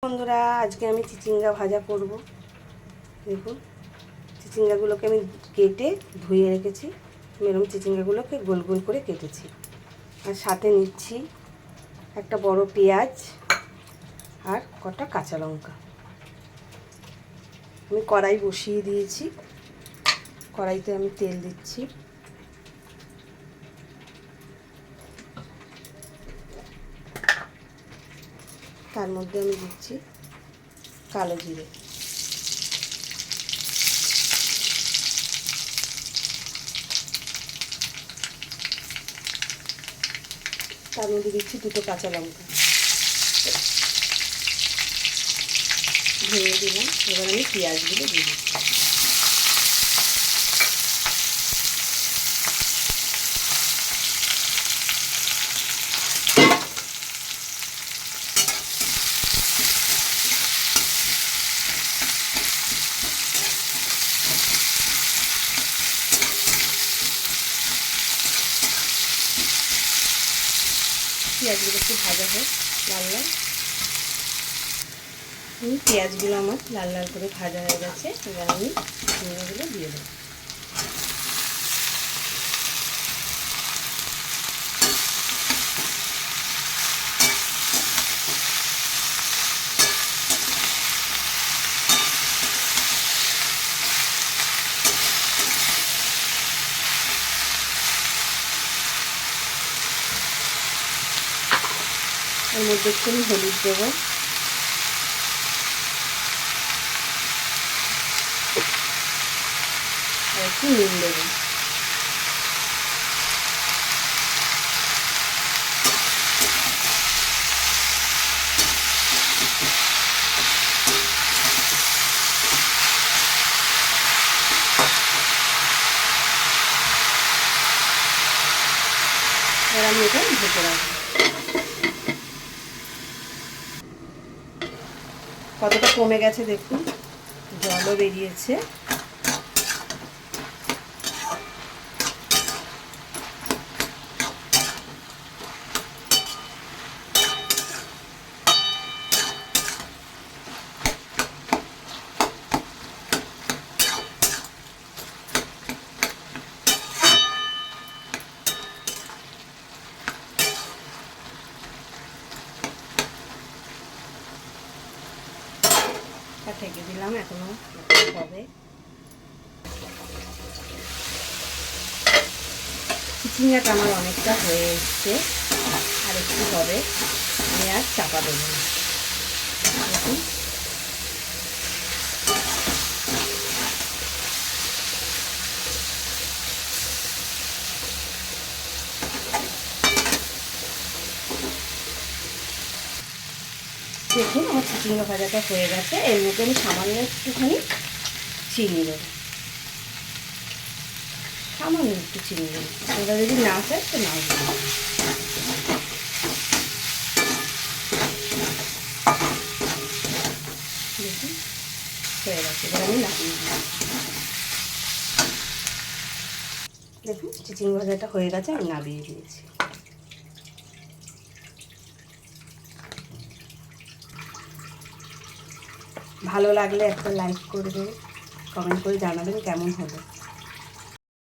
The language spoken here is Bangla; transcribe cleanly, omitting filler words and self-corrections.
বন্ধুরা, আজকে আমি চিচিঙ্গা ভাজা করব। দেখুন, চিচিঙ্গাগুলোকে আমি কেটে ধুয়ে রেখেছি। এরকম চিচিঙ্গাগুলোকে গোল গোল করে কেটেছি। আর সাথে নিচ্ছি একটা বড় পেঁয়াজ আর কটা কাঁচা লঙ্কা। আমি কড়াই বসিয়ে দিয়েছি। কড়াইতে আমি তেল দিচ্ছি। তার মধ্যে আমি দিচ্ছি কালো জিরে, তার মধ্যে দিচ্ছি দুটো কাঁচা লঙ্কা ভেঙে দিলাম। এবার আমি পেঁয়াজগুলো দিয়ে দিচ্ছি। পেঁয়াজগুলো একটু ভাজা হোক লাল লাল। পেঁয়াজগুলো আমার লাল লাল করে ভাজা হয়ে গেছে। এবার আমি চিচিঙ্গাগুলো দিয়ে দেবো। এর মধ্যে একটু হলুদ দেবো, আর একটু নুন দেবো। এবার আমি এটা ঢেকে রাখবো। কতটা কমে গেছে দেখুন, জলও বেরিয়েছে। ঢেকে দিলাম, এখনো হবে। চিচিঙ্গাটা আমার অনেকটা হয়ে এসছে, আর একটু হবে। আমি আর চাপা দেবো না। দেখুন, দেখুন আমার চিচিঙ্গা ভাজাটা হয়ে গেছে। এর মধ্যে আমি সামান্য একটুখানি চিনি দেবো, সামান্য একটু চিনি দেবো। ওরা যদি না চায় তো নাও দেবো। দেখুন হয়ে গেছে। এবার আমি নামিয়ে দিই। দেখুন চিচিঙ্গা ভাজাটা হয়ে গেছে, আমি নামিয়ে দিয়েছি। ভালো লাগলে একটা লাইক করবে, কমেন্ট করে জানাবেন কেমন হলো।